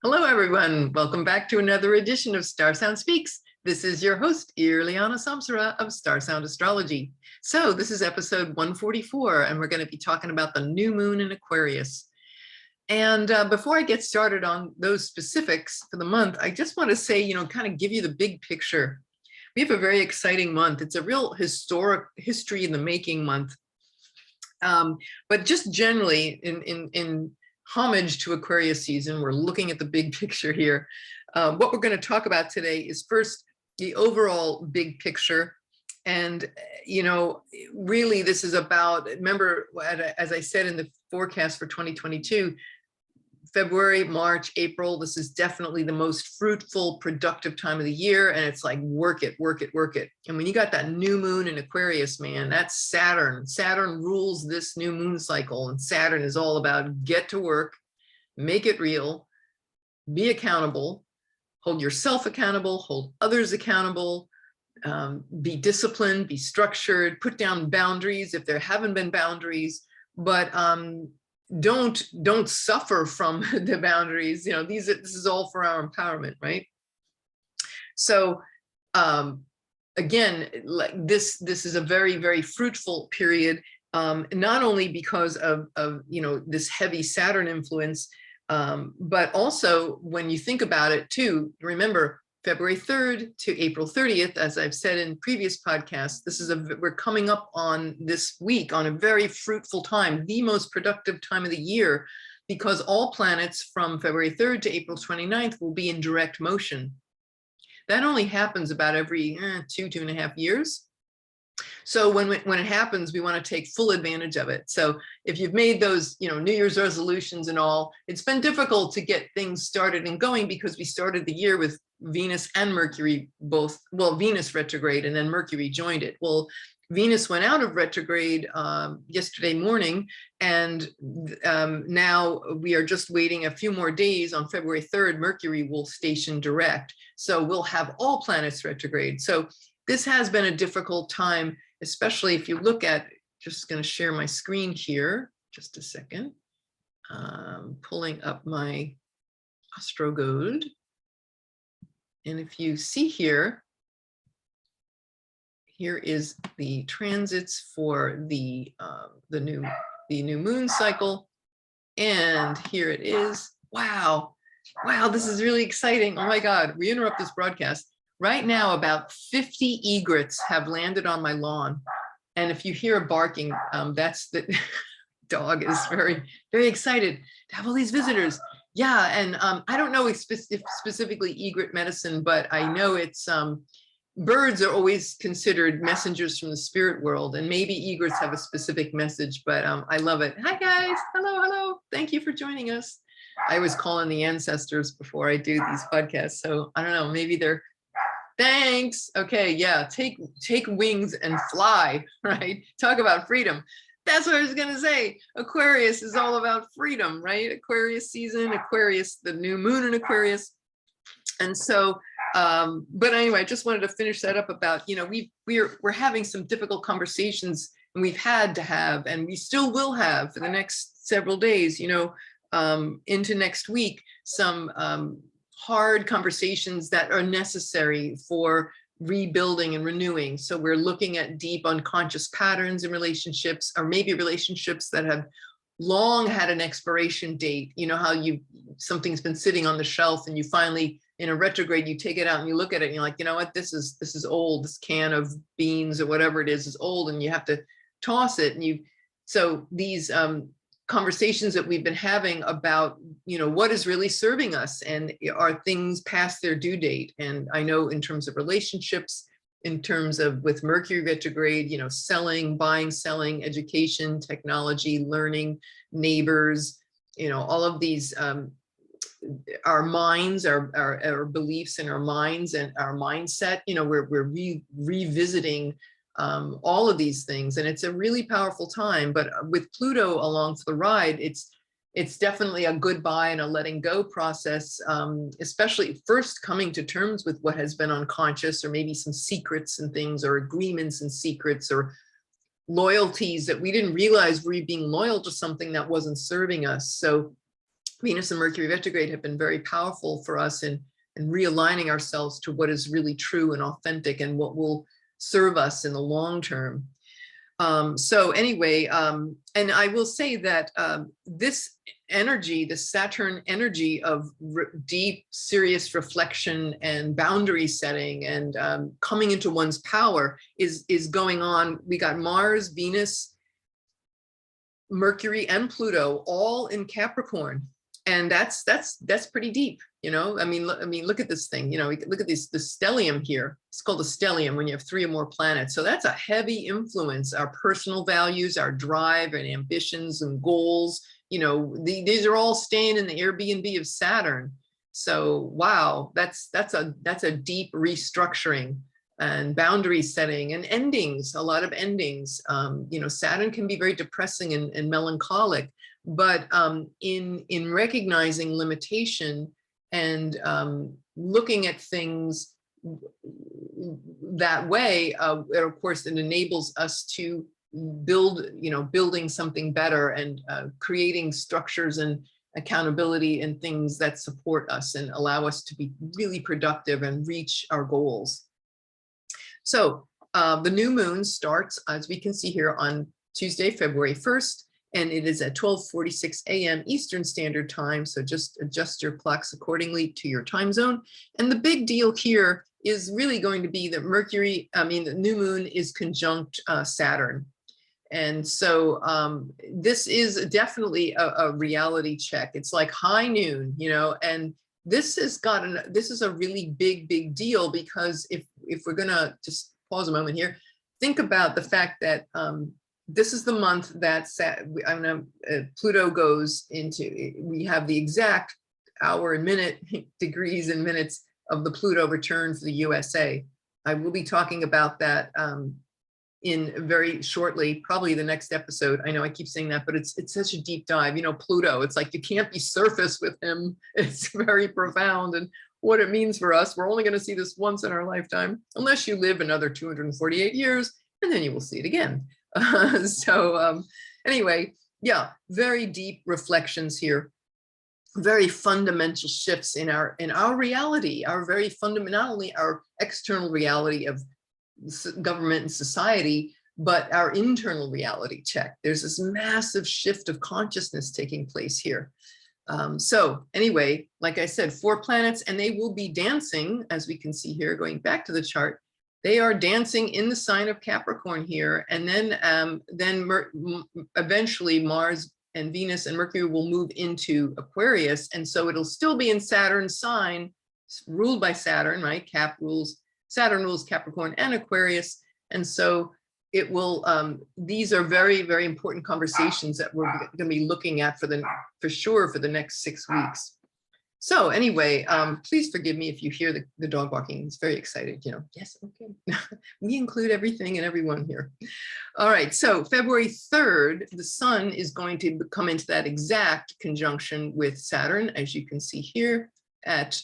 Hello, everyone. Welcome back to another edition of StarSound Speaks. This is your host, Irlianna Samsara of StarSound Astrology. So this is episode 144, and we're going to be talking about the new moon in Aquarius. And before I get started on those specifics for the month, I just want to say, kind of give you the big picture. We have a very exciting month. It's a real historic history in the making month. But just generally in homage to Aquarius season, we're looking at the big picture here. What we're going to talk about today is first the overall big picture. And, really this is about, remember, as I said in the forecast for 2022, February, March, April, this is definitely the most fruitful, productive time of the year. And it's like, work it, work it, work it. And when you got that new moon in Aquarius, man, that's Saturn. Saturn rules this new moon cycle. And Saturn is all about get to work, make it real, be accountable, hold yourself accountable, hold others accountable, be disciplined, be structured, put down boundaries if there haven't been boundaries, but don't suffer from the boundaries. This is all for our empowerment, right? So again, this is a very, very fruitful period, not only because of this heavy Saturn influence, but also when you think about it too, remember February 3rd to April 30th, as I've said in previous podcasts, we're coming up on this week on a very fruitful time, the most productive time of the year, because all planets from February 3rd to April 29th will be in direct motion. That only happens about every 2.5 years. So when it happens, we want to take full advantage of it. So if you've made those, New Year's resolutions and all, it's been difficult to get things started and going because we started the year with Venus and Mercury both, well, Venus retrograde and then Mercury joined it. Well, Venus went out of retrograde yesterday morning, and now we are just waiting a few more days. On February 3rd, Mercury will station direct. So we'll have all planets retrograde. So this has been a difficult time, especially if you look at, just going to share my screen here, just a second, pulling up my AstroGold. And if you see here is the transits for the new moon cycle. And here it is. Wow, this is really exciting. Oh my God, we interrupt this broadcast. Right now, about 50 egrets have landed on my lawn. And if you hear barking, that's the dog is very, very excited to have all these visitors. Yeah, and I don't know if specifically egret medicine, but I know it's birds are always considered messengers from the spirit world, and maybe egrets have a specific message, but I love it. Hi guys, hello. Thank you for joining us. I always call in the ancestors before I do these podcasts, so I don't know, maybe they're thanks. Okay, yeah, take wings and fly, right? Talk about freedom. That's what I was going to say. Aquarius is all about freedom, right? Aquarius season, Aquarius, the new moon in Aquarius. And so, but anyway, I just wanted to finish that up about, we're having some difficult conversations, and we've had to have, and we still will have for the next several days, into next week, some hard conversations that are necessary for rebuilding and renewing. So we're looking at deep unconscious patterns in relationships, or maybe relationships that have long had an expiration date. You know how something's been sitting on the shelf, and you finally, in a retrograde, you take it out and you look at it and you're like, you know what, this is old. This can of beans or whatever it is old, and you have to toss it. And so these conversations that we've been having about, what is really serving us, and are things past their due date. And I know in terms of relationships, in terms of with Mercury retrograde, selling, buying, selling, education, technology, learning, neighbors, all of these, our minds, our beliefs in our minds and our mindset, we're revisiting all of these things, and it's a really powerful time. But with Pluto along for the ride, it's definitely a goodbye and a letting go process, especially first coming to terms with what has been unconscious, or maybe some secrets and things, or agreements and secrets, or loyalties that we didn't realize we were being loyal to something that wasn't serving us. So Venus and Mercury retrograde have been very powerful for us in realigning ourselves to what is really true and authentic and what will serve us in the long term. So anyway, and I will say that this energy, the Saturn energy of deep, serious reflection and boundary setting and coming into one's power is going on. We got Mars, Venus, Mercury, and Pluto all in Capricorn. And that's pretty deep, you know. I mean, look at this thing, you know. Look at this, the stellium here. It's called a stellium when you have 3 or more planets. So that's a heavy influence. Our personal values, our drive and ambitions and goals, you know, these are all staying in the Airbnb of Saturn. So wow, that's a deep restructuring and boundary setting and endings. A lot of endings. You know, Saturn can be very depressing and melancholic. But in recognizing limitation and looking at things that way, of course, it enables us to build, you know, building something better and creating structures and accountability and things that support us and allow us to be really productive and reach our goals. So the new moon starts, as we can see here, on Tuesday, February 1st. And it is at 12:46 a.m. Eastern Standard Time. So just adjust your clocks accordingly to your time zone. And the big deal here is really going to be that the new moon is conjunct Saturn. And so this is definitely a reality check. It's like high noon, you know, and this is a really big deal, because if we're gonna just pause a moment here, think about the fact that this is the month that Pluto goes into. We have the exact hour and minute, degrees and minutes of the Pluto return for the USA. I will be talking about that in very shortly, probably the next episode. I know I keep saying that, but it's such a deep dive. You know, Pluto, it's like you can't be surface with him. It's very profound, and what it means for us. We're only going to see this once in our lifetime, unless you live another 248 years, and then you will see it again. Anyway, yeah, very deep reflections here, very fundamental shifts in our reality, our very fundamental, not only our external reality of government and society, but our internal reality check. There's this massive shift of consciousness taking place here. So anyway, like I said, 4 planets, and they will be dancing, as we can see here, going back to the chart. They are dancing in the sign of Capricorn here, and then eventually Mars and Venus and Mercury will move into Aquarius, and so it'll still be in Saturn's sign, ruled by Saturn, right? Saturn rules Capricorn and Aquarius, and so it will. These are very important conversations that we're going to be looking at for sure for the next 6 weeks. So anyway, please forgive me if you hear the dog barking. It's very excited, you know. Yes, okay. We include everything and everyone here. All right, so February 3rd, the sun is going to come into that exact conjunction with Saturn, as you can see here, at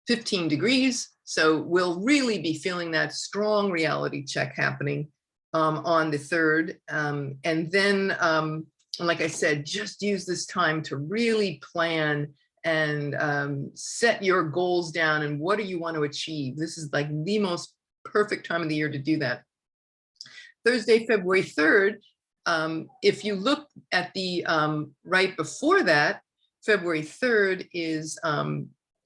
15 degrees. So we'll really be feeling that strong reality check happening on the 3rd. And then, like I said, just use this time to really plan and set your goals down and what do you want to achieve. This is like the most perfect time of the year to do that. Thursday, February 3rd, if you look at the right before that, February 3rd is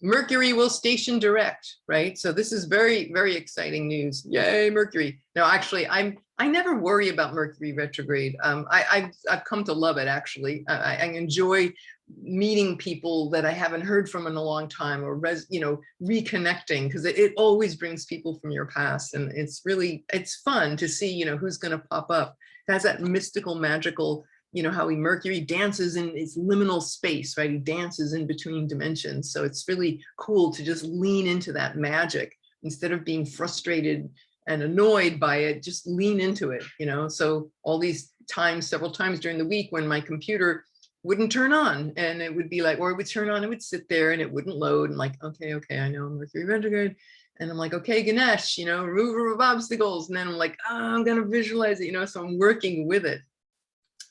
Mercury will station direct, right? So this is very exciting news. Yay, Mercury. No, actually, I never worry about Mercury retrograde. I've come to love it, actually. I enjoy meeting people that I haven't heard from in a long time, or reconnecting, because it always brings people from your past, and it's fun to see who's going to pop up. It has that mystical, magical, how Mercury dances in its liminal space, right? He dances in between dimensions. So it's really cool to just lean into that magic instead of being frustrated and annoyed by it. Just lean into it, So all these times, several times during the week, when my computer wouldn't turn on, and it would be like, or it would turn on, it would sit there and it wouldn't load. And like, okay, I know Mercury retrograde. And I'm like, okay, Ganesh, remover of obstacles. And then I'm like, I'm going to visualize it, so I'm working with it.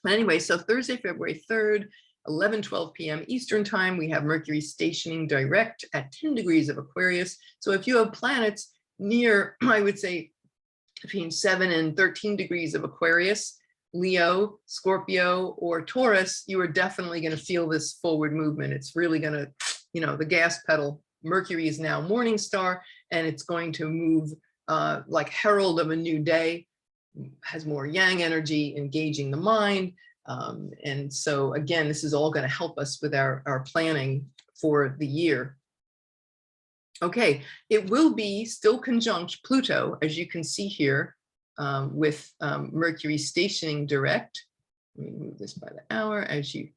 But anyway, so Thursday, February 3rd 11:12 p.m. Eastern time, we have Mercury stationing direct at 10 degrees of Aquarius. So if you have planets near, I would say, between 7 and 13 degrees of Aquarius, Leo, Scorpio, or Taurus, you are definitely going to feel this forward movement. It's really going to, the gas pedal. Mercury is now morning star, and it's going to move like herald of a new day, has more yang energy, engaging the mind. And so again, this is all going to help us with our planning for the year. Okay, it will be still conjunct Pluto, as you can see here, with Mercury stationing direct. Let me move this by the hour as you,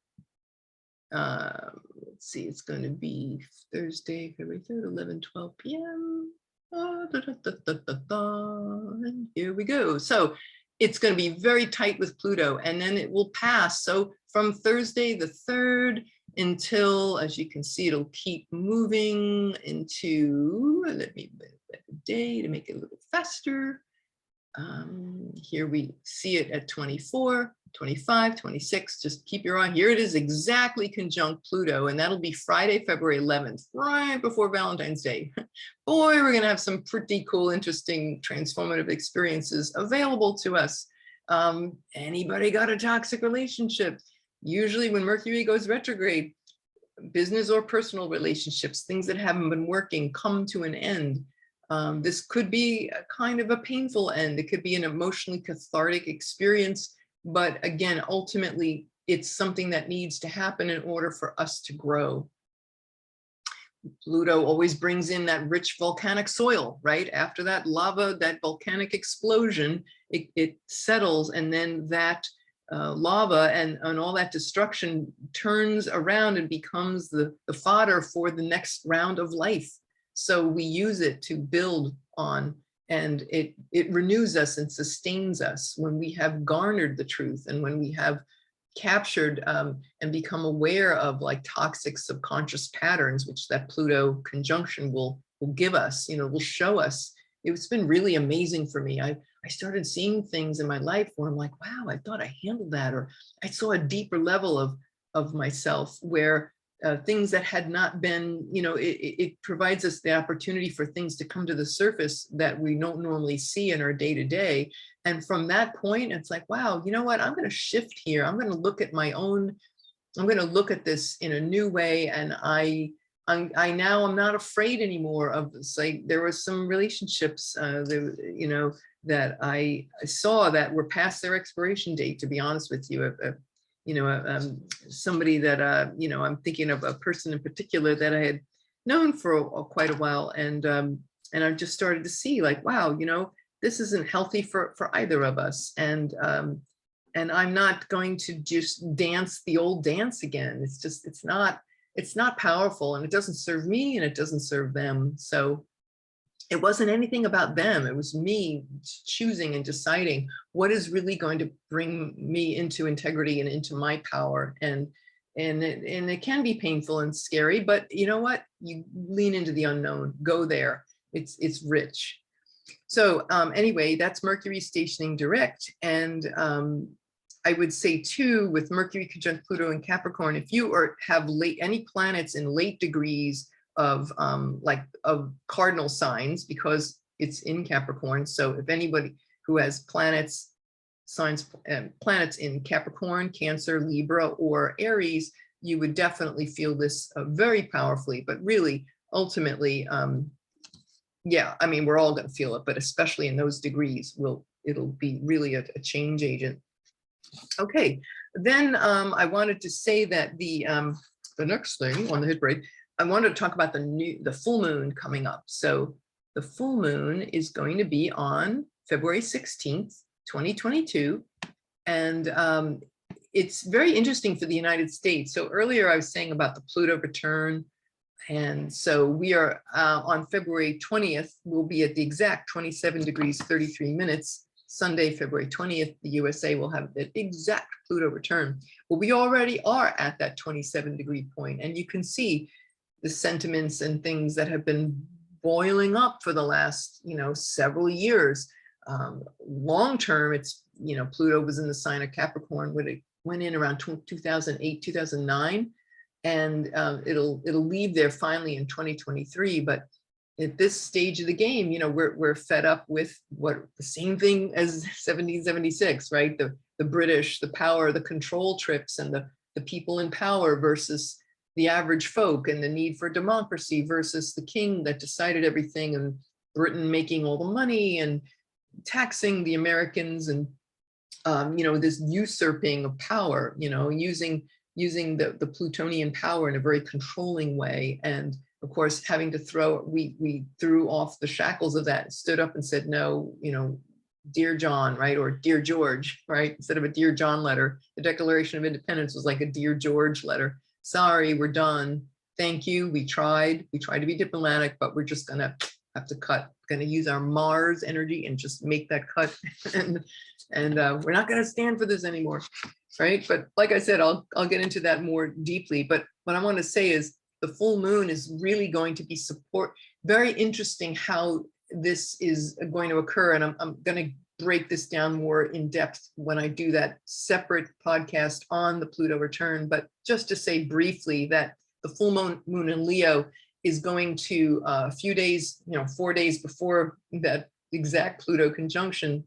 let's see, it's going to be Thursday, February 3rd, 11:12 p.m. And here we go. So it's going to be very tight with Pluto, and then it will pass. So from Thursday the 3rd until, as you can see, it'll keep moving into, let me put the day to make it a little faster. Here we see it at 24, 25, 26, just keep your eye. Here it is exactly conjunct Pluto, and that'll be Friday, February 11th, right before Valentine's Day. Boy, we're gonna have some pretty cool, interesting, transformative experiences available to us. Anybody got a toxic relationship? Usually when Mercury goes retrograde, business or personal relationships, things that haven't been working come to an end. This could be a kind of a painful end. It could be an emotionally cathartic experience. But again, ultimately, it's something that needs to happen in order for us to grow. Pluto always brings in that rich volcanic soil, right? After that lava, that volcanic explosion, it settles, and then that lava and all that destruction turns around and becomes the fodder for the next round of life. So we use it to build on, and it renews us and sustains us when we have garnered the truth, and when we have captured and become aware of like toxic subconscious patterns, which that Pluto conjunction will give us, will show us. It's been really amazing for me. I started seeing things in my life where I'm like, wow, I thought I handled that, or I saw a deeper level of myself where things that had not been, it provides us the opportunity for things to come to the surface that we don't normally see in our day-to-day. And from that point, it's like, wow, you know what, I'm going to shift here. I'm going to look at my own, I'm going to look at this in a new way. And I'm not afraid anymore of this. Like, there were some relationships, that I saw that were past their expiration date, to be honest with you. Somebody that, I'm thinking of a person in particular that I had known for quite a while. And I just started to see like, wow, this isn't healthy for either of us. And I'm not going to just dance the old dance again. It's just, it's not powerful, and it doesn't serve me, and it doesn't serve them. So it wasn't anything about them. It was me choosing and deciding what is really going to bring me into integrity and into my power. And it can be painful and scary, but you know what? You lean into the unknown, go there. It's rich. So anyway, that's Mercury stationing direct. And I would say too, with Mercury conjunct Pluto in Capricorn, if you have any planets in late degrees of cardinal signs, because it's in Capricorn. So if anybody who has planets in Capricorn, Cancer, Libra, or Aries, you would definitely feel this very powerfully. But really, ultimately, yeah, I mean, we're all going to feel it, but especially in those degrees, it'll be really a change agent. Okay, then I wanted to say that the next thing on the hit parade, I wanted to talk about the full moon coming up. So the full moon is going to be on February 16th, 2022. And it's very interesting for the United States. So earlier I was saying about the Pluto return. And so we are on February 20th, we'll be at the exact 27 degrees, 33 minutes. Sunday, February 20th, the USA will have the exact Pluto return. Well, we already are at that 27-degree point, and you can see the sentiments and things that have been boiling up for the last, several years. Long term, it's, Pluto was in the sign of Capricorn when it went in around 2008, 2009, and it'll leave there finally in 2023. But at this stage of the game, you know, we're fed up with what the same thing as 1776, right? The British, the power, the control trips, and the people in power versus the average folk, and the need for democracy versus the king that decided everything, and Britain making all the money and taxing the Americans, and you know, this usurping of power, you know, using the Plutonian power in a very controlling way. And of course, having to we threw off the shackles of that, stood up and said, no, you know, dear John, right? Or dear George, right? Instead of a dear John letter, the Declaration of Independence was like a dear George letter. Sorry, we're done. Thank you. We tried to be diplomatic, but we're just gonna have to cut, gonna use our Mars energy and just make that cut. and we're not gonna stand for this anymore, right? But like I said, I'll get into that more deeply. But what I want to say is the full moon is really going to be very interesting how this is going to occur. And I'm going to break this down more in depth when I do that separate podcast on the Pluto return. But just to say briefly that the full moon in Leo is going to a few days, you know, 4 days before that exact Pluto conjunction,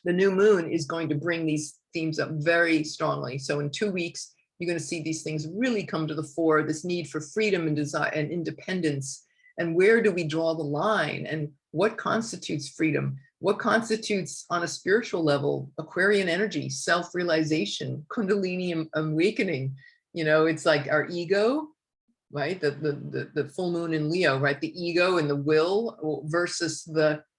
the new moon is going to bring these themes up very strongly. So in 2 weeks, you're going to see these things really come to the fore, this need for freedom and desire and independence. And where do we draw the line? And what constitutes freedom? What constitutes, on a spiritual level, Aquarian energy, self-realization, Kundalini awakening? You know, it's like our ego, right? The full moon in Leo, right? The ego and the will versus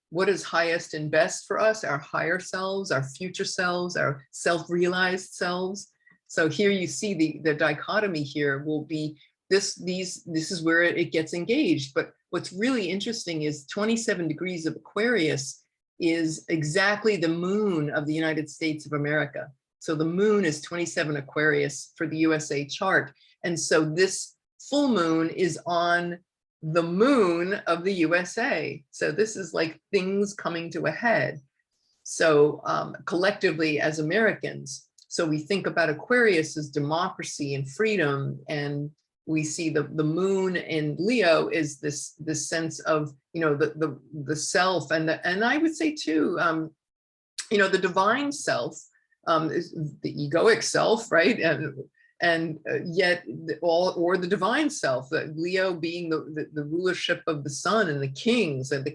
what is highest and best for us, our higher selves, our future selves, our self-realized selves. So here you see the dichotomy here will be this is where it gets engaged. But what's really interesting is 27 degrees of Aquarius is exactly the moon of the United States of America. So the moon is 27 Aquarius for the USA chart. And so this full moon is on the moon of the USA. So this is like things coming to a head. So collectively as Americans, so we think about Aquarius as democracy and freedom, and we see the moon in Leo is this sense of, you know, the self, and I would say too, you know, the divine self, is the egoic self, right? And yet or the divine self, that Leo being the rulership of the sun and the kings, and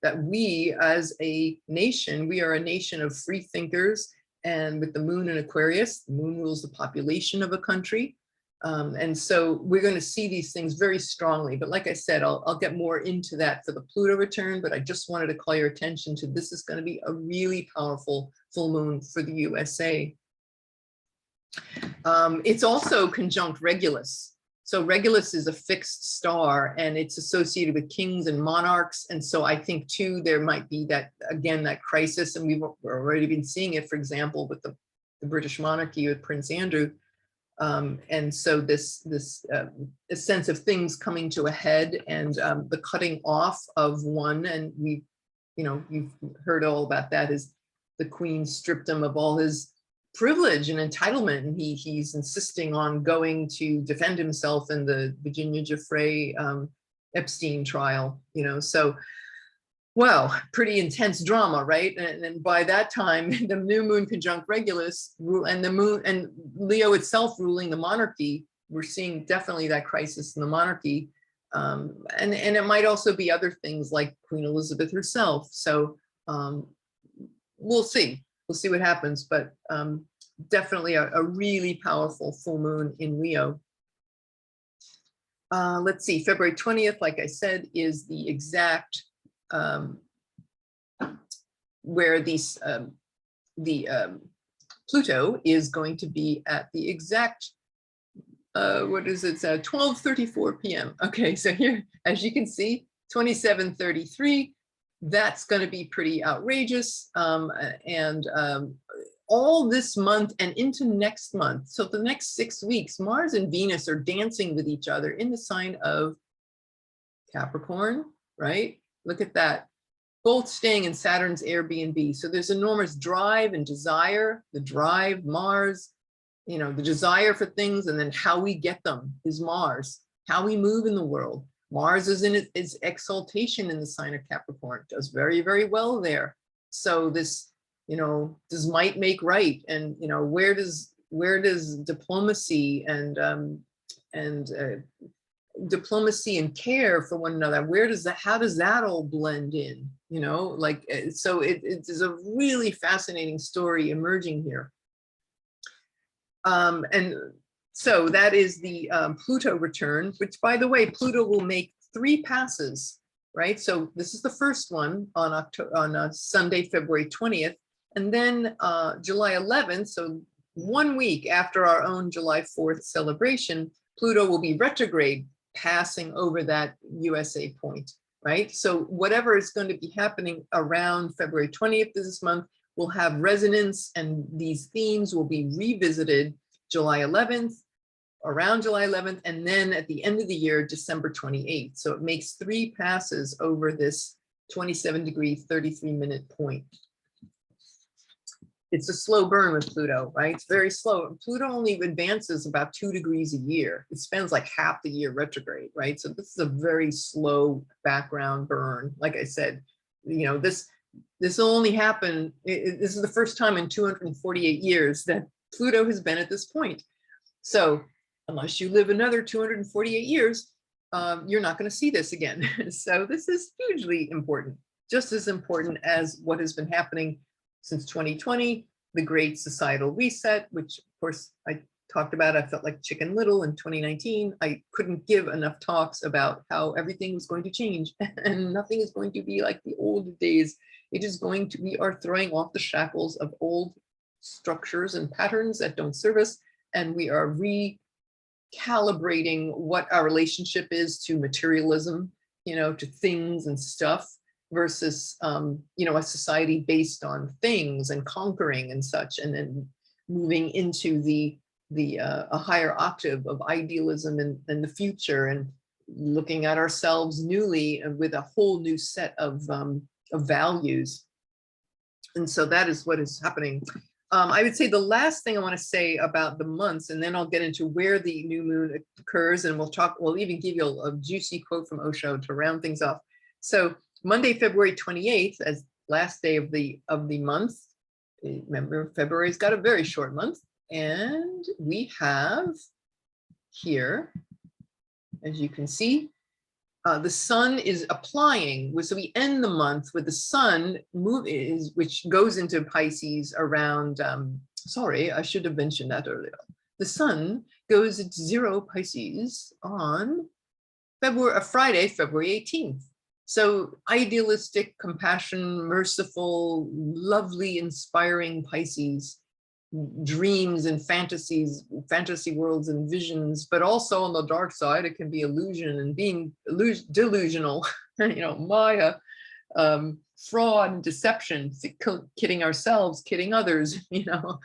that we as a nation, we are a nation of free thinkers. And with the moon in Aquarius, the moon rules the population of a country. And so we're going to see these things very strongly. But like I said, I'll get more into that for the Pluto return, but I just wanted to call your attention to this is going to be a really powerful full moon for the USA. It's also conjunct Regulus. So Regulus is a fixed star, and it's associated with kings and monarchs. And so I think too, there might be that, again, that crisis, and we've already been seeing it, for example, with the British monarchy with Prince Andrew. And so this a sense of things coming to a head, and the cutting off of one, and you've heard all about that, is the Queen stripped him of all his privilege and entitlement, and he's insisting on going to defend himself in the Virginia Giuffre Epstein trial, you know. So, well, pretty intense drama, right? And by that time, the new moon conjunct Regulus, and the moon and Leo itself ruling the monarchy, we're seeing definitely that crisis in the monarchy. And it might also be other things like Queen Elizabeth herself. So we'll see what happens, but definitely a really powerful full moon in Leo. Let's see, February 20th, like I said, is the exact where Pluto is going to be at the exact, what is it, 12:34 p.m. Okay, so here, as you can see, 27:33, that's going to be pretty outrageous. And all this month and into next month, so the next 6 weeks, Mars and Venus are dancing with each other in the sign of Capricorn, right? Look at that. Both staying in Saturn's Airbnb. So there's enormous drive and desire, the drive, Mars, you know, the desire for things, and then how we get them is Mars, how we move in the world. Mars is in its exaltation in the sign of Capricorn, does very, very well there. So this, you know, does might make right, and you know, where does diplomacy and diplomacy and care for one another, where does that, how does that all blend in, you know, like, so it is a really fascinating story emerging here. And so that is the Pluto return, which, by the way, Pluto will make 3 passes, right? So this is the first one on Sunday, February 20th, and then July 11th, so 1 week after our own July 4th celebration, Pluto will be retrograde, passing over that USA point, right? So whatever is going to be happening around February 20th this month will have resonance, and these themes will be revisited July 11th, around July 11th, and then at the end of the year, December 28th. So it makes 3 passes over this 27-degree, 33-minute point. It's a slow burn with Pluto, right? It's very slow. Pluto only advances about 2 degrees a year. It spends like half the year retrograde, right? So this is a very slow background burn. Like I said, you know, this will only happen, this is the first time in 248 years that Pluto has been at this point. So unless you live another 248 years, you're not going to see this again. So this is hugely important, just as important as what has been happening since 2020, the great societal reset, which of course I talked about. I felt like Chicken Little in 2019. I couldn't give enough talks about how everything was going to change and nothing is going to be like the old days. It is going to, we are throwing off the shackles of old structures and patterns that don't serve us, and we are recalibrating what our relationship is to materialism, you know, to things and stuff, versus, you know, a society based on things and conquering and such, and then moving into a higher octave of idealism and the future, and looking at ourselves newly and with a whole new set of values. And so that is what is happening. I would say the last thing I want to say about the months, and then I'll get into where the new moon occurs, and we'll even give you a juicy quote from Osho to round things off. So Monday, February 28th, as last day of the month. Remember, February's got a very short month, and we have here, as you can see, the sun is applying. So we end the month with the sun which goes into Pisces around. Sorry, I should have mentioned that earlier. The sun goes into 0 Pisces on Friday, February 18th. So idealistic, compassion, merciful, lovely, inspiring Pisces, dreams and fantasies, fantasy worlds and visions, but also on the dark side, it can be illusion and being delusional, you know, Maya, fraud and deception, kidding ourselves, kidding others, you know,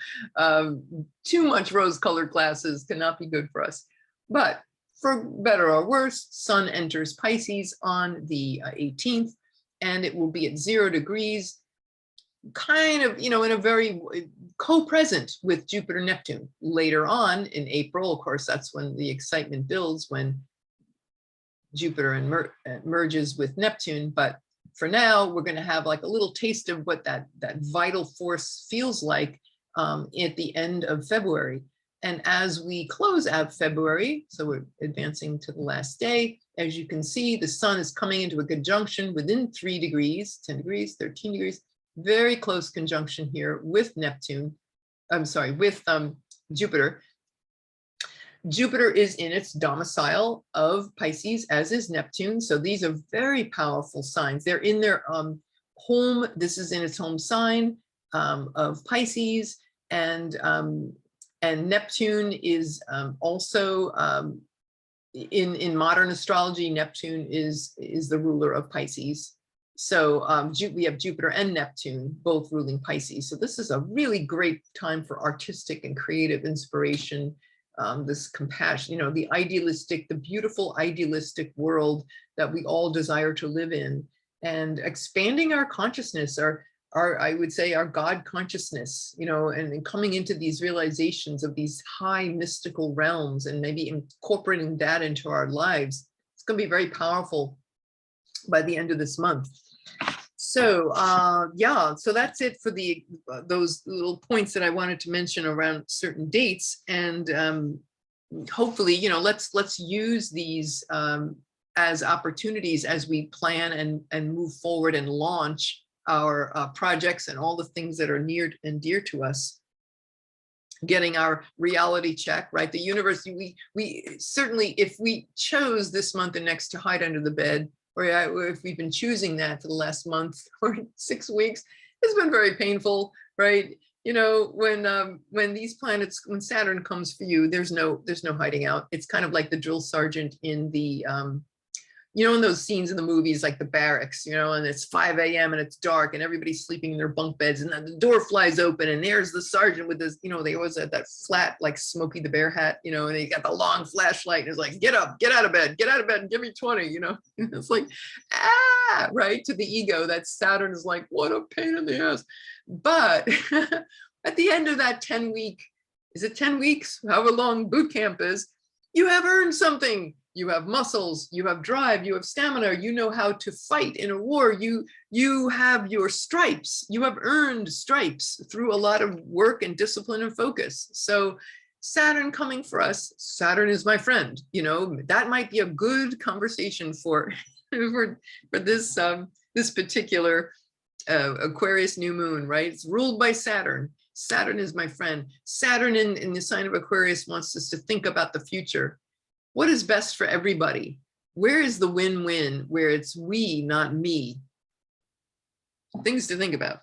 too much rose-colored glasses cannot be good for us. But for better or worse, sun enters Pisces on the 18th, and it will be at 0 degrees, kind of, you know, in a very co-present with Jupiter, Neptune. Later on in April, of course, that's when the excitement builds, when Jupiter merges with Neptune. But for now, we're going to have like a little taste of what that vital force feels like at the end of February. And as we close out February, so we're advancing to the last day, as you can see, the sun is coming into a conjunction within 3 degrees, 10 degrees, 13 degrees, very close conjunction here with Neptune. I'm sorry, with Jupiter. Jupiter is in its domicile of Pisces, as is Neptune. So these are very powerful signs. They're in their home. This is in its home sign of Pisces, and Neptune is also in modern astrology. Neptune is the ruler of Pisces. So we have Jupiter and Neptune both ruling Pisces. So this is a really great time for artistic and creative inspiration. This compassion, you know, the idealistic, the beautiful idealistic world that we all desire to live in, and expanding our consciousness, I would say our God consciousness, you know, and coming into these realizations of these high mystical realms and maybe incorporating that into our lives. It's going to be very powerful by the end of this month. So yeah, so that's it for the those little points that I wanted to mention around certain dates. And hopefully, you know, let's use these as opportunities as we plan and move forward and launch our projects and all the things that are near and dear to us. Getting our reality check, right? The universe, we certainly, if we chose this month and next to hide under the bed, or if we've been choosing that for the last month or 6 weeks, it's been very painful, right? You know, when these planets, when Saturn comes for you, there's no hiding out. It's kind of like the drill sergeant in the you know, in those scenes in the movies, like the barracks, you know, and it's 5 a.m. and it's dark and everybody's sleeping in their bunk beds, and then the door flies open and there's the sergeant with this, you know, they always had that flat, like Smokey the Bear hat, you know, and he got the long flashlight and it's like, get up, get out of bed and give me 20, you know. It's like, ah, right, to the ego, that Saturn is like, what a pain in the ass. But at the end of that 10-week, is it 10 weeks, however long boot camp is, you have earned something. You have muscles, you have drive, you have stamina, you know how to fight in a war, you have your stripes, you have earned stripes through a lot of work and discipline and focus. So Saturn coming for us, Saturn is my friend, you know, that might be a good conversation for this this particular Aquarius new moon, right? It's ruled by Saturn. Saturn is my friend. Saturn in the sign of Aquarius wants us to think about the future. What is best for everybody? Where is the win-win, where it's we, not me? Things to think about.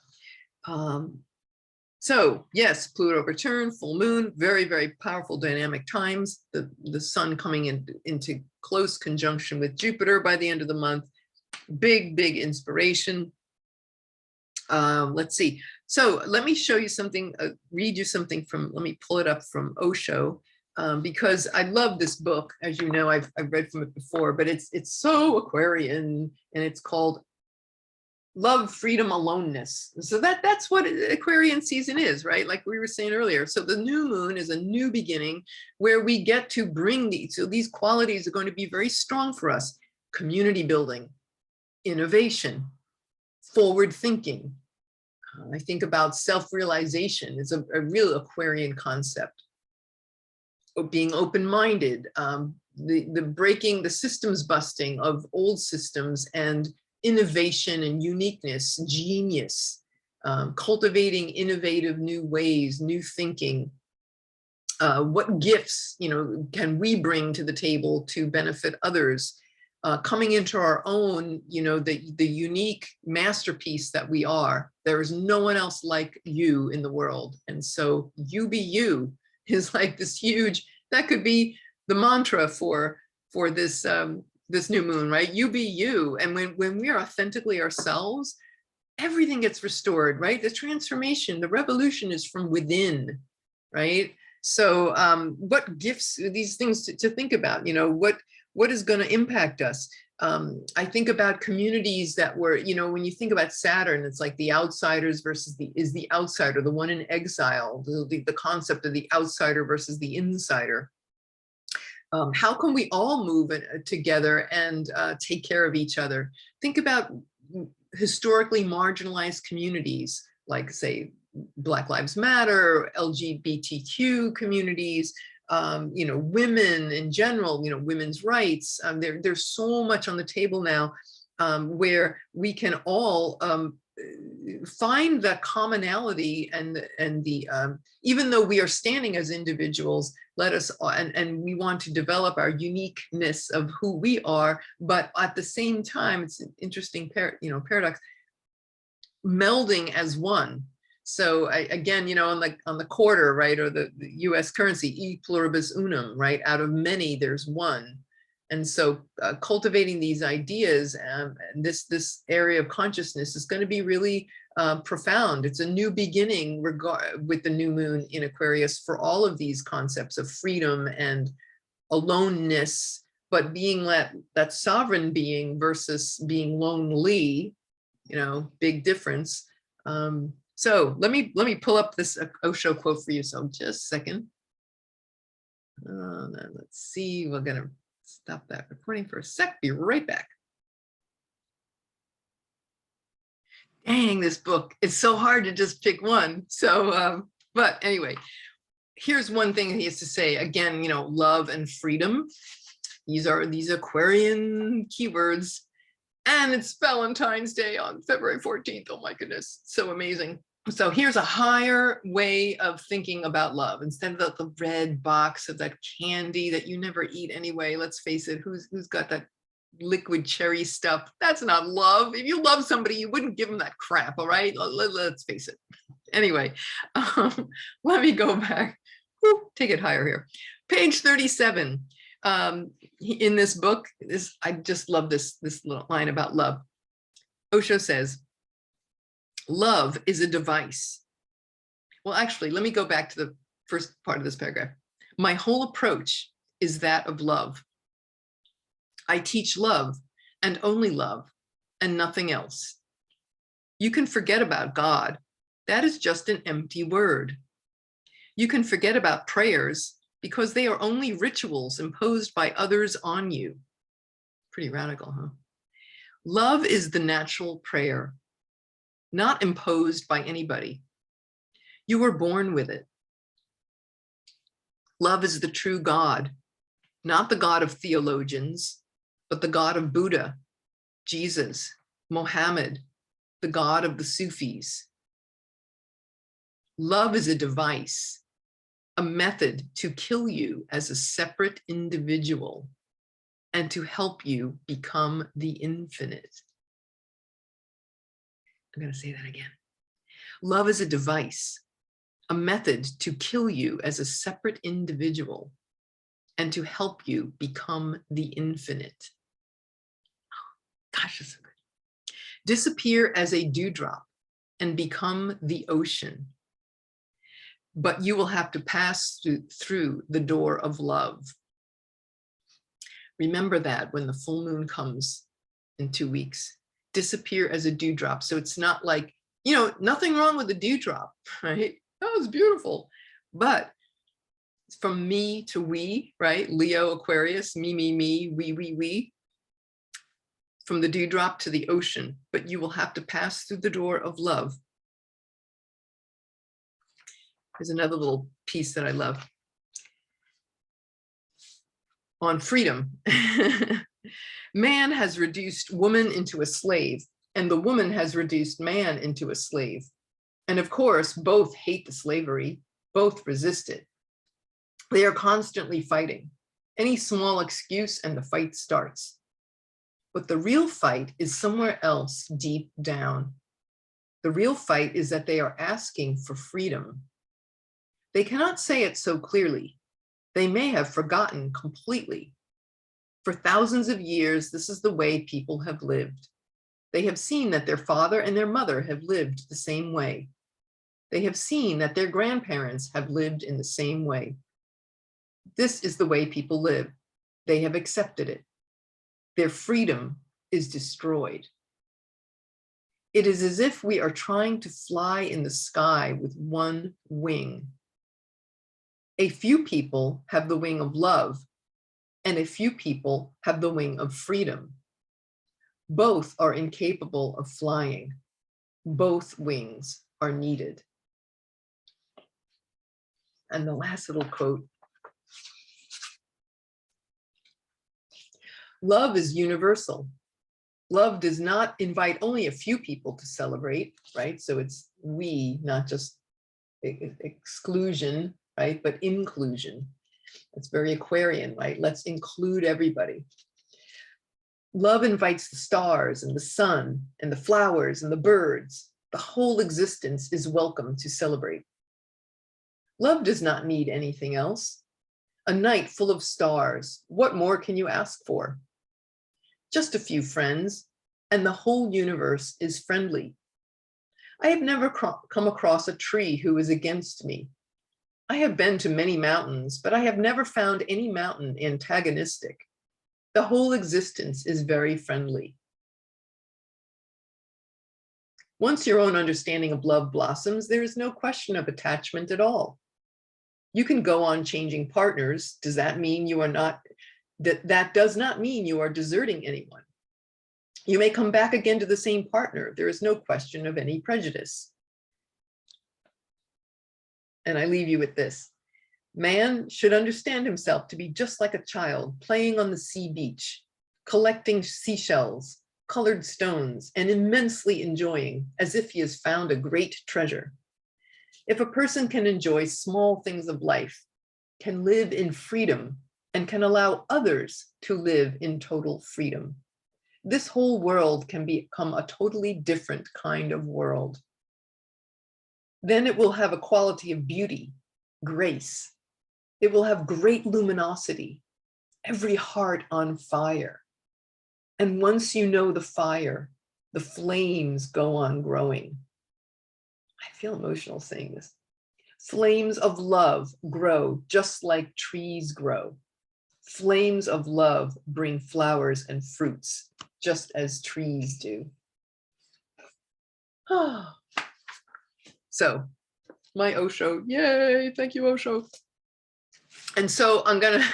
So yes, Pluto return, full moon, very, very powerful dynamic times. The sun coming into close conjunction with Jupiter by the end of the month. Big, big inspiration. Let's see. So let me show you something, read you something from, let me pull it up from Osho. Because I love this book, as you know, I've read from it before, but it's so Aquarian, and it's called Love, Freedom, Aloneness. So that's what Aquarian season is, right? Like we were saying earlier. So the new moon is a new beginning where we get to bring these. So these qualities are going to be very strong for us. Community building, innovation, forward thinking. I think about self-realization. It's a real Aquarian concept. Being open-minded, the breaking, the systems busting of old systems, and innovation and uniqueness, genius, cultivating innovative new ways, new thinking. What gifts, you know, can we bring to the table to benefit others? Coming into our own, you know, the unique masterpiece that we are. There is no one else like you in the world, and so you be you is like this huge, that could be the mantra for this this new moon, right? You be you. And when we are authentically ourselves, everything gets restored, right? The transformation, the revolution is from within, right? So what gifts, these things to think about, you know, what is going to impact us? I think about communities that were, you know, when you think about Saturn, it's like the outsiders versus the outsider, the one in exile, the concept of the outsider versus the insider. How can we all move together and take care of each other? Think about historically marginalized communities, like say Black Lives Matter, LGBTQ communities, you know, women in general, you know, women's rights. There's so much on the table now where we can all find that commonality and the even though we are standing as individuals, let us and we want to develop our uniqueness of who we are, but at the same time, it's an interesting paradox, melding as one. So again, you know, on the quarter, right, or the U.S. currency, e pluribus unum, right? Out of many, there's one. And so cultivating these ideas and this area of consciousness is going to be really profound. It's a new beginning with the new moon in Aquarius for all of these concepts of freedom and aloneness, but being that sovereign being versus being lonely, you know, big difference. So let me pull up this Osho quote for you. So just a second. Then let's see. We're gonna stop that recording for a sec. Be right back. Dang, this book. It's so hard to just pick one. So, but anyway, here's one thing he has to say. Again, you know, love and freedom. These are these Aquarian keywords. And it's Valentine's Day on February 14th. Oh my goodness, so amazing. So here's a higher way of thinking about love. Instead of the red box of that candy that you never eat anyway, let's face it, who's got that liquid cherry stuff? That's not love. If you love somebody, you wouldn't give them that crap, all right? Let's face it. Anyway, let me go back. Woo, take it higher here. Page 37. In this book, I just love this little line about love. Osho says, love is a device. Well, actually, let me go back to the first part of this paragraph. My whole approach is that of love. I teach love and only love and nothing else. You can forget about God. That is just an empty word. You can forget about prayers because they are only rituals imposed by others on you. Pretty radical, huh? Love is the natural prayer, not imposed by anybody. You were born with it. Love is the true God, not the God of theologians, but the God of Buddha, Jesus, Mohammed, the God of the Sufis. Love is a device, a method to kill you as a separate individual and to help you become the infinite. I'm going to say that again. Love is a device, a method to kill you as a separate individual and to help you become the infinite. Oh, gosh, that's so good. Disappear as a dewdrop and become the ocean. But you will have to pass through the door of love. Remember that when the full moon comes in 2 weeks. Disappear as a dewdrop. So it's not like, you know, nothing wrong with a dewdrop, right? That was beautiful. But from me to we, right? Leo, Aquarius, me, we. From the dewdrop to the ocean. But you will have to pass through the door of love. There's another little piece that I love. On freedom. Man has reduced woman into a slave, and the woman has reduced man into a slave. And of course, both hate the slavery, both resist it. They are constantly fighting. Any small excuse and the fight starts. But the real fight is somewhere else deep down. The real fight is that they are asking for freedom. They cannot say it so clearly. They may have forgotten completely. For thousands of years, this is the way people have lived. They have seen that their father and their mother have lived the same way. They have seen that their grandparents have lived in the same way. This is the way people live. They have accepted it. Their freedom is destroyed. It is as if we are trying to fly in the sky with one wing. A few people have the wing of love, and a few people have the wing of freedom. Both are incapable of flying. Both wings are needed. And the last little quote. Love is universal. Love does not invite only a few people to celebrate, right? So it's we, not just exclusion, right? But inclusion. It's very Aquarian, right? Let's include everybody. Love invites the stars and the sun and the flowers and the birds. The whole existence is welcome to celebrate. Love does not need anything else. A night full of stars. What more can you ask for? Just a few friends, and the whole universe is friendly. I have never come across a tree who is against me. I have been to many mountains, but I have never found any mountain antagonistic. The whole existence is very friendly. Once your own understanding of love blossoms, there is no question of attachment at all. You can go on changing partners. Does that mean you are not, that does not mean you are deserting anyone. You may come back again to the same partner. There is no question of any prejudice. And I leave you with this. Man should understand himself to be just like a child playing on the sea beach, collecting seashells, colored stones, and immensely enjoying as if he has found a great treasure. If a person can enjoy small things of life, can live in freedom, and can allow others to live in total freedom, this whole world can become a totally different kind of world. Then it will have a quality of beauty, grace. It will have great luminosity, every heart on fire. And once you know the fire, the flames go on growing. I feel emotional saying this. Flames of love grow just like trees grow. Flames of love bring flowers and fruits, just as trees do. So, my Osho, yay, thank you, Osho. And so I'm gonna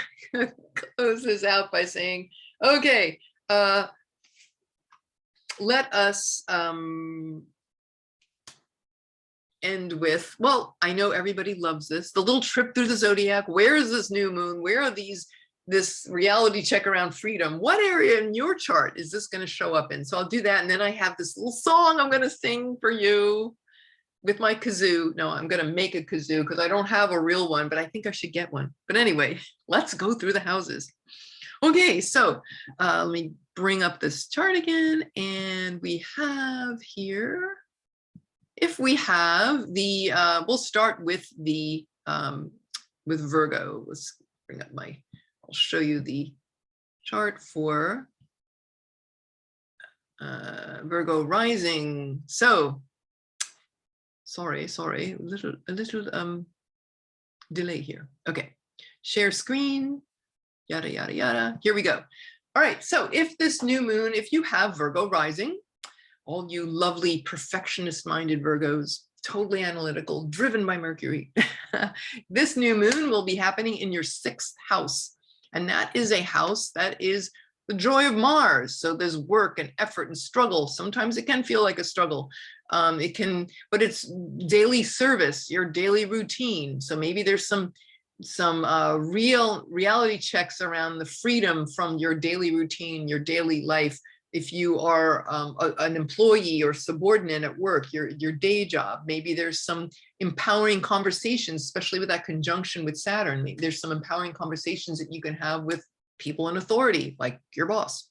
close this out by saying, okay, let us end with, well, I know everybody loves this, the little trip through the zodiac. Where is this new moon? Where are this reality check around freedom? What area in your chart is this going to show up in? So I'll do that. And then I have this little song I'm going to sing for you with my kazoo. No, I'm going to make a kazoo because I don't have a real one, but I think I should get one. But anyway, let's go through the houses. Okay, so let me bring up this chart again. And we have here, if we have the, we'll start with the, with Virgo. Let's bring up I'll show you the chart for Virgo Rising. So, sorry, a little delay here. Okay, share screen, yada, yada, yada. Here we go. All right, so if this new moon, if you have Virgo Rising, all you lovely perfectionist-minded Virgos, totally analytical, driven by Mercury, this new moon will be happening in your 6th house. And that is a house that is the joy of Mars. So there's work and effort and struggle. Sometimes it can feel like a struggle. It can, but it's daily service, your daily routine. So maybe there's some real reality checks around the freedom from your daily routine, your daily life. If you are an employee or subordinate at work, your day job, maybe there's some empowering conversations, especially with that conjunction with Saturn. There's some empowering conversations that you can have with people in authority, like your boss.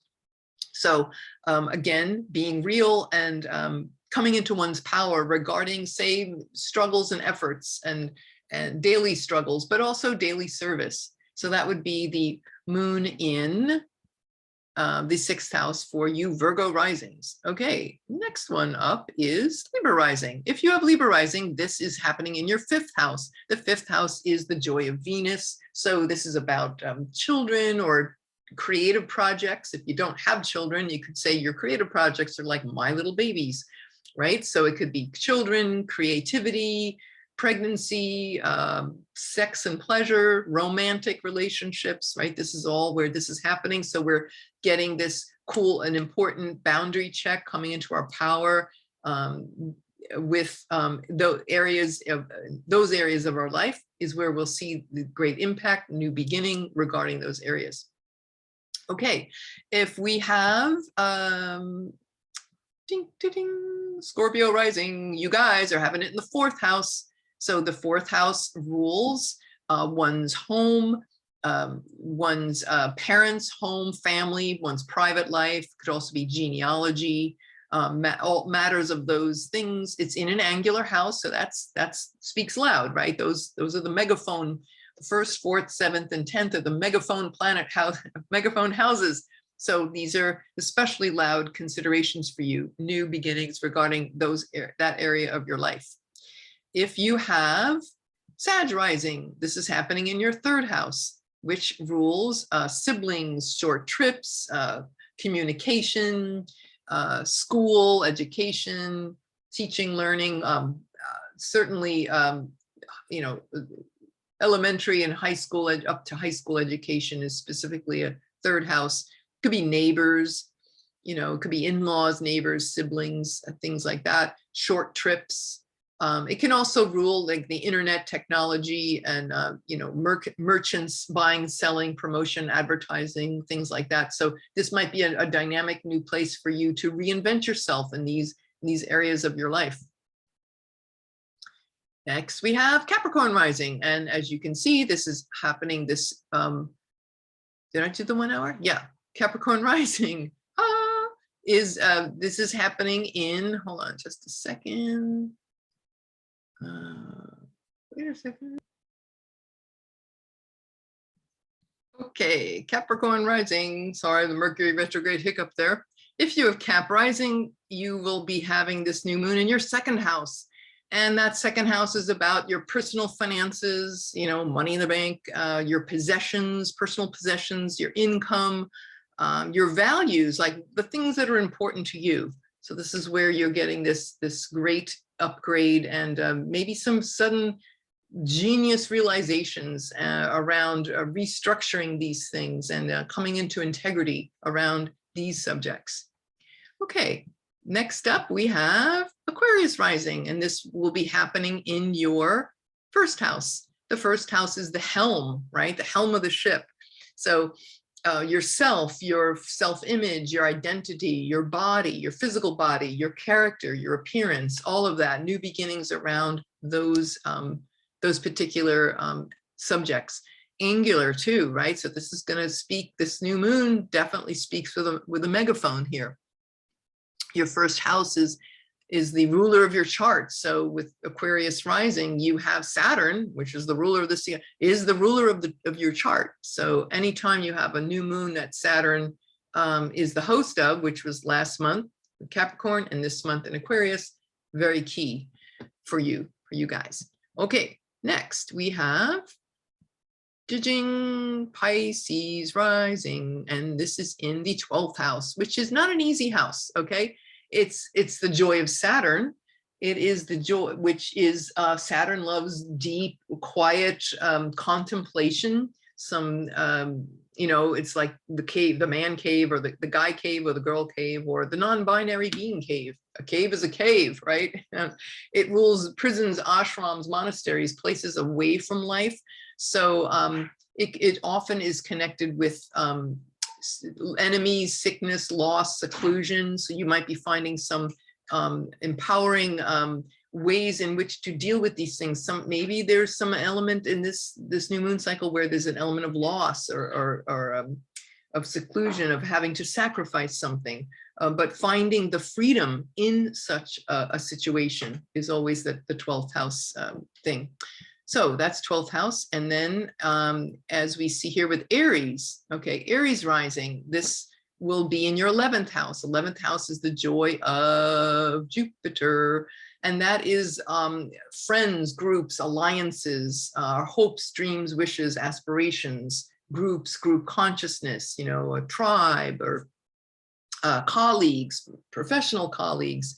So again, being real and coming into one's power regarding, say, struggles and efforts and daily struggles, but also daily service. So that would be the moon in the 6th house for you Virgo risings. Okay, next one up is Libra Rising. If you have Libra Rising, this is happening in your 5th house. The 5th house is the joy of Venus. So this is about children or creative projects. If you don't have children, you could say your creative projects are like my little babies, right? So it could be children, creativity, pregnancy, sex and pleasure, romantic relationships, right? This is all where this is happening. So we're getting this cool and important boundary check coming into our power with those areas of our life is where we'll see the great impact, new beginning regarding those areas. Okay, if we have ding, ding, ding, Scorpio rising, you guys are having it in the 4th house. So the 4th house rules one's home, one's parents, home, family, one's private life, could also be genealogy, all matters of those things. It's in an angular house, so that's speaks loud, right? Those are the megaphone. The 1st, 4th, 7th, and 10th are the megaphone planet house, megaphone houses. So these are especially loud considerations for you, new beginnings regarding that area of your life. If you have Sag rising, this is happening in your 3rd house, which rules siblings, short trips, communication, school, education, teaching, learning, certainly, you know, elementary and high school, up to high school education is specifically a third house. Could be neighbors, you know, it could be in-laws, neighbors, siblings, things like that, short trips. It can also rule like the internet, technology, and, you know, merchants, buying, selling, promotion, advertising, things like that. So this might be a dynamic new place for you to reinvent yourself in these areas of your life. Next, we have Capricorn Rising. And as you can see, this is happening this, did I do the 1 hour? Yeah, Capricorn Rising is, this is happening in, hold on just a second. Wait a second. Okay, Capricorn Rising. Sorry, the Mercury retrograde hiccup there. If you have Cap Rising, you will be having this new moon in your second house. And that second house is about your personal finances, you know, money in the bank, your possessions, personal possessions, your income, your values, like the things that are important to you. So this is where you're getting this great upgrade and maybe some sudden genius realizations around restructuring these things and coming into integrity around these subjects. Okay, next up we have Aquarius Rising, and this will be happening in your first house. The first house is the helm, right? The helm of the ship. So yourself, your self-image, your identity, your body, your physical body, your character, your appearance, all of that, new beginnings around those particular subjects. Angular too, right? So this is going to speak, this new moon definitely speaks with a megaphone here. Your first house is the ruler of your chart. So with Aquarius Rising, you have Saturn, which is the ruler of the sea, is the ruler of your chart. So anytime you have a new moon that Saturn is the host of, which was last month in Capricorn and this month in Aquarius, very key for you guys. Okay, next we have Pisces Rising, and this is in the 12th house, which is not an easy house, okay? It's the joy of Saturn. It is the joy, which is Saturn loves deep, quiet contemplation. Some, you know, it's like the cave, the man cave, or the guy cave, or the girl cave, or the non-binary being cave. A cave is a cave, right? It rules prisons, ashrams, monasteries, places away from life. So it often is connected with enemies, sickness, loss, seclusion. So you might be finding some empowering ways in which to deal with these things. Maybe there's some element in this new moon cycle where there's an element of loss or of seclusion, of having to sacrifice something. But finding the freedom in such a situation is always the 12th house thing. So that's 12th house. And then as we see here with Aries, okay, Aries Rising, this will be in your 11th house. 11th house is the joy of Jupiter. And that is friends, groups, alliances, hopes, dreams, wishes, aspirations, groups, group consciousness, you know, a tribe, or colleagues, professional colleagues,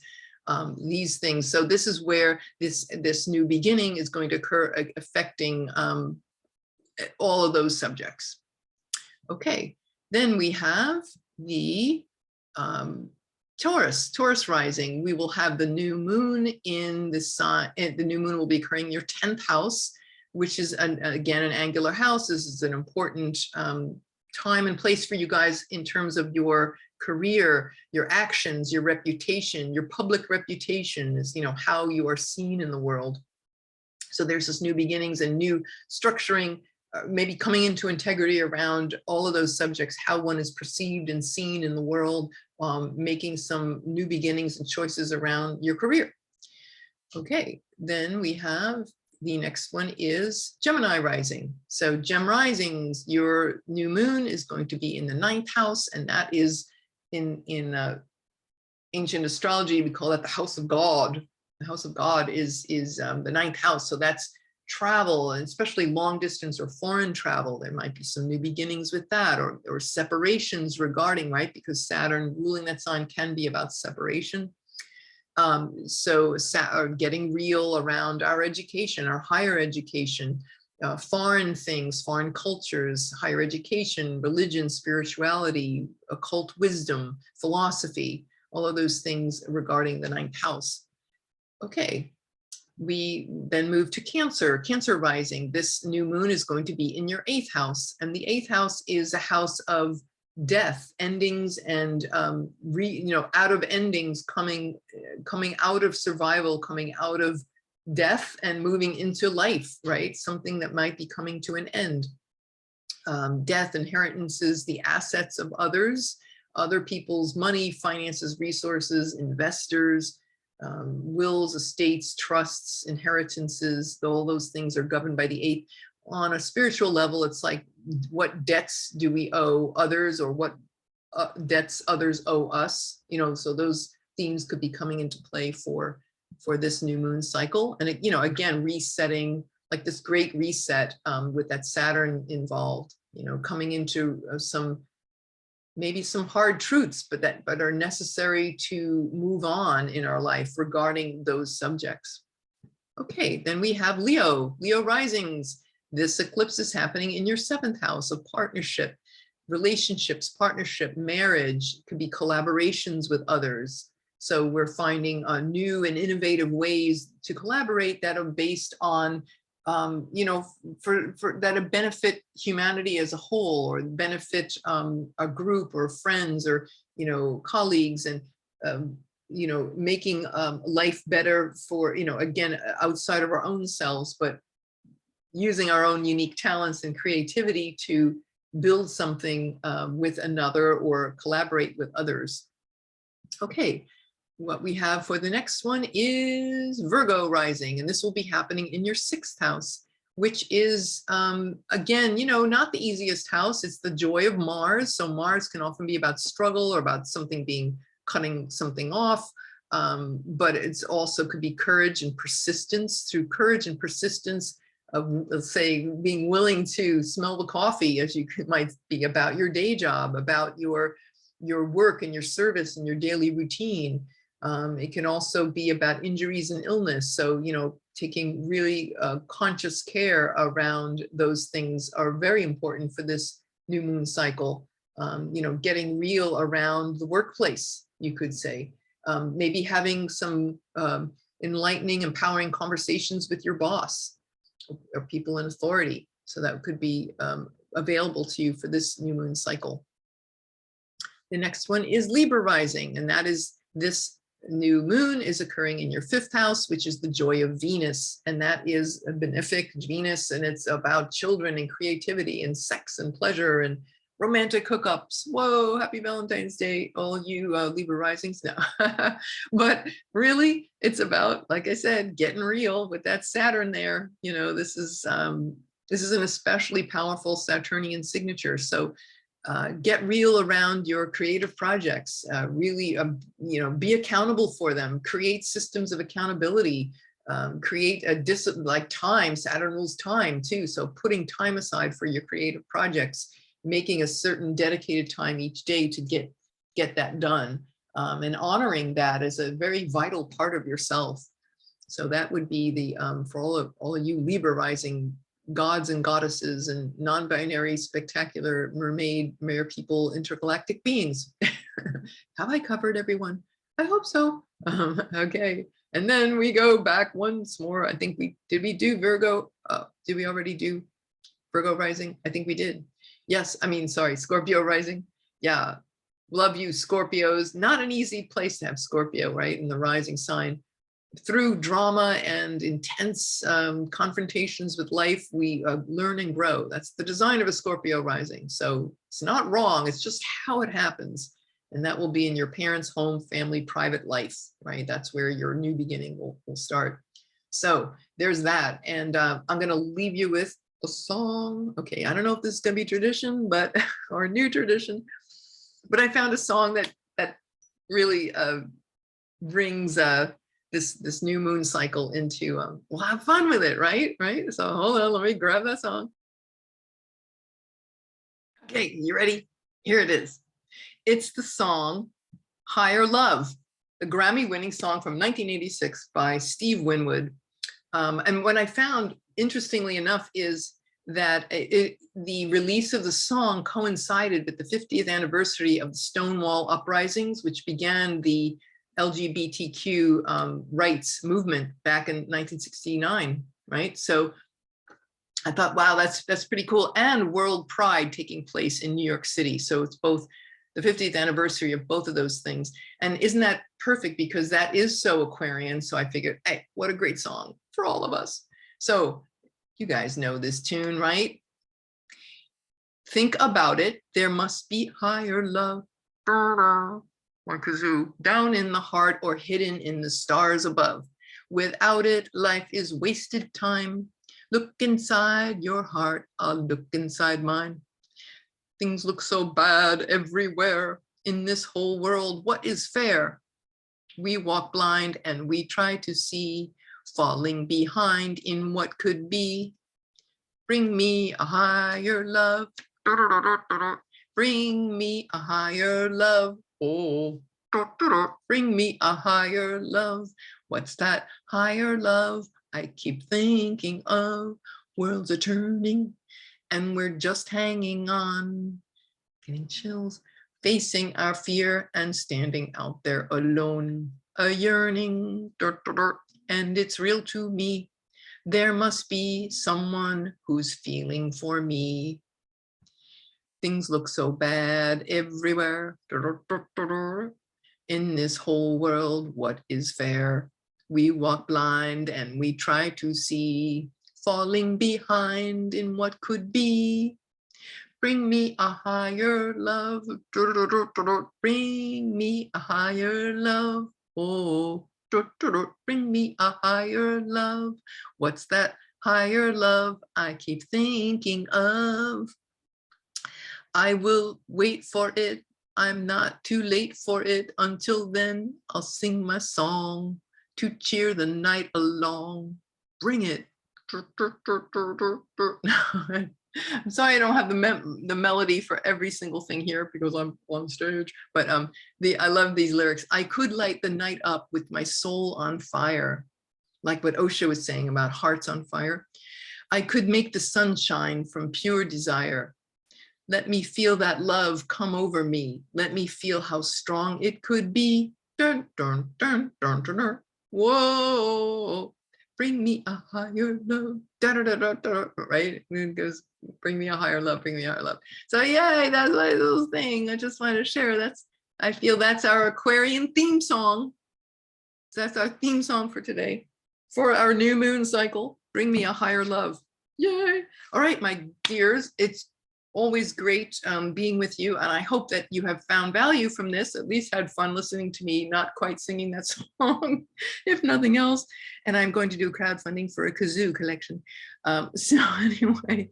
these things. So this is where this new beginning is going to occur, affecting all of those subjects. Okay, then we have the Taurus Rising. We will have the new moon in the sign. The new moon will be occurring in your 10th house, which is again an angular house. This is an important time and place for you guys in terms of your career, your actions, your reputation, your public reputation is, you know, how you are seen in the world. So there's this new beginnings and new structuring, maybe coming into integrity around all of those subjects, how one is perceived and seen in the world, making some new beginnings and choices around your career. Okay, then we have the next one is Gemini Rising. So Gem Risings, your new moon is going to be in the 9th house, and that is in ancient astrology, we call that the house of God. The house of God is the 9th house. So that's travel, and especially long distance or foreign travel. There might be some new beginnings with that, or separations regarding, right? Because Saturn ruling that sign can be about separation. Getting real around our education, our higher education, foreign things, foreign cultures, higher education, religion, spirituality, occult wisdom, philosophy, all of those things regarding the ninth house. Okay, we then move to Cancer, Cancer rising. This new moon is going to be in your 8th house, and the 8th house is a house of death, endings, and out of endings, coming out of survival, coming out of death and moving into life, right? Something that might be coming to an end. Death, inheritances, the assets of others, other people's money, finances, resources, investors, wills, estates, trusts, inheritances, all those things are governed by the 8th. On a spiritual level, it's like, what debts do we owe others, or what debts others owe us? So those themes could be coming into play for this new moon cycle. And again, resetting, like this great reset with that Saturn involved, coming into maybe some hard truths, but are necessary to move on in our life regarding those subjects. Okay, then we have Leo risings. This eclipse is happening in your 7th house of partnership, relationships, partnership, marriage, could be collaborations with others. So we're finding new and innovative ways to collaborate that are based on, that benefit humanity as a whole, or benefit a group or friends, or, colleagues, and, making life better for, again, outside of our own selves, but using our own unique talents and creativity to build something with another or collaborate with others. Okay, what we have for the next one is Virgo rising, and this will be happening in your 6th house, which is, again, not the easiest house. It's the joy of Mars. So Mars can often be about struggle, or about cutting something off. But it's also could be courage and persistence. Through courage and persistence of, let's say, being willing to smell the coffee, as you might be, about your day job, about your work and your service and your daily routine. It can also be about injuries and illness. So, taking really conscious care around those things are very important for this new moon cycle. Getting real around the workplace, you could say. Maybe having some enlightening, empowering conversations with your boss or people in authority. So that could be available to you for this new moon cycle. The next one is Libra rising, and that is, this new moon is occurring in your 5th house, which is the joy of Venus, and that is a benefic Venus, and it's about children and creativity and sex and pleasure and romantic hookups. Whoa, happy Valentine's Day, all you Libra risings now. But really, it's about, like I said, getting real with that Saturn there. This is an especially powerful Saturnian signature. So get real around your creative projects, really, be accountable for them, create systems of accountability, create a discipline, like time. Saturn rules time too. So putting time aside for your creative projects, making a certain dedicated time each day to get that done, and honoring that as a very vital part of yourself. So that would be the, for all of you Libra rising gods and goddesses and non-binary spectacular mermaid, mere people, intergalactic beings. Have I covered everyone? I hope so. Okay, and then we go back once more. I think did we do Virgo? Did we already do Virgo rising? I think we did. Yes, sorry, Scorpio rising. Yeah, love you, Scorpios. Not an easy place to have Scorpio, right, in the rising sign. Through drama and intense confrontations with life, we learn and grow. That's the design of a Scorpio rising. So it's not wrong, it's just how it happens. And that will be in your parents' home, family, private life, right? That's where your new beginning will start. So there's that. And I'm going to leave you with a song. Okay, I don't know if this is going to be tradition, but or a new tradition, but I found a song that really brings this new moon cycle into, we'll have fun with it, right? So hold on, let me grab that song. Okay, you ready? Here it is. It's the song Higher Love a Grammy-winning song from 1986 by Steve Winwood. And what I found, interestingly enough, is that the release of the song coincided with the 50th anniversary of the Stonewall uprisings, which began the LGBTQ rights movement back in 1969, right? So I thought, wow, that's pretty cool. And World Pride taking place in New York City. So it's both the 50th anniversary of both of those things. And isn't that perfect? Because that is so Aquarian. So I figured, hey, what a great song for all of us. So you guys know this tune, right? Think about it. There must be higher love. One kazoo, down in the heart or hidden in the stars above. Without it, life is wasted time. Look inside your heart, I'll look inside mine. Things look so bad everywhere in this whole world. What is fair? We walk blind and we try to see, falling behind in what could be. Bring me a higher love. Bring me a higher love. Oh, bring me a higher love. What's that higher love I keep thinking of? Worlds are turning and we're just hanging on, getting chills, facing our fear and standing out there alone. A yearning, and it's real to me. There must be someone who's feeling for me. Things look so bad everywhere. In this whole world, what is fair? We walk blind and we try to see, falling behind in what could be. Bring me a higher love. Bring me a higher love. Oh, bring me a higher love. What's that higher love I keep thinking of? I will wait for it. I'm not too late for it. Until then, I'll sing my song to cheer the night along. Bring it. I'm sorry I don't have the melody for every single thing here because I'm on stage, but I love these lyrics. I could light the night up with my soul on fire, like what Osho was saying about hearts on fire. I could make the sunshine from pure desire. Let me feel that love come over me. Let me feel how strong it could be. Dun, dun, dun, dun, dun, dun. Whoa, bring me a higher love. Da, da, da, da, da. Right? And it goes, bring me a higher love, bring me a higher love. So yay, that's my little thing. I just wanted to share. I feel that's our Aquarian theme song. So that's our theme song for today. For our new moon cycle, bring me a higher love. Yay. All right, my dears, it's always great being with you, and I hope that you have found value from this, at least had fun listening to me not quite singing that song, if nothing else. And I'm going to do crowdfunding for a kazoo collection. So anyway,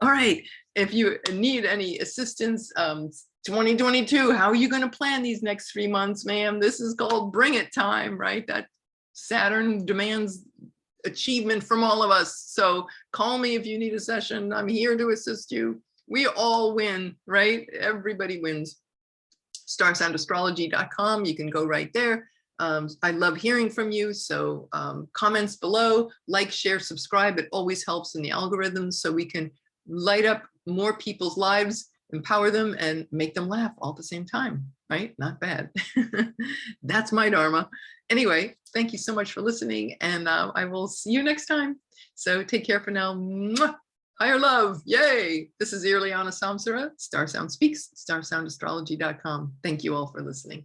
all right, if you need any assistance, 2022, how are you going to plan these next 3 months, ma'am? This is called bring it time, right? That Saturn demands achievement from all of us. So call me if you need a session. I'm here to assist you. We all win, right? Everybody wins. StarSoundAstrology.com. You can go right there. I love hearing from you. So comments below, like, share, subscribe. It always helps in the algorithms so we can light up more people's lives, empower them, and make them laugh all at the same time, right? Not bad. That's my dharma. Anyway, thank you so much for listening, and I will see you next time. So take care for now. Mwah! Higher love, yay! This is Irlianna Samsara, StarSound Speaks, StarSoundAstrology.com. Thank you all for listening.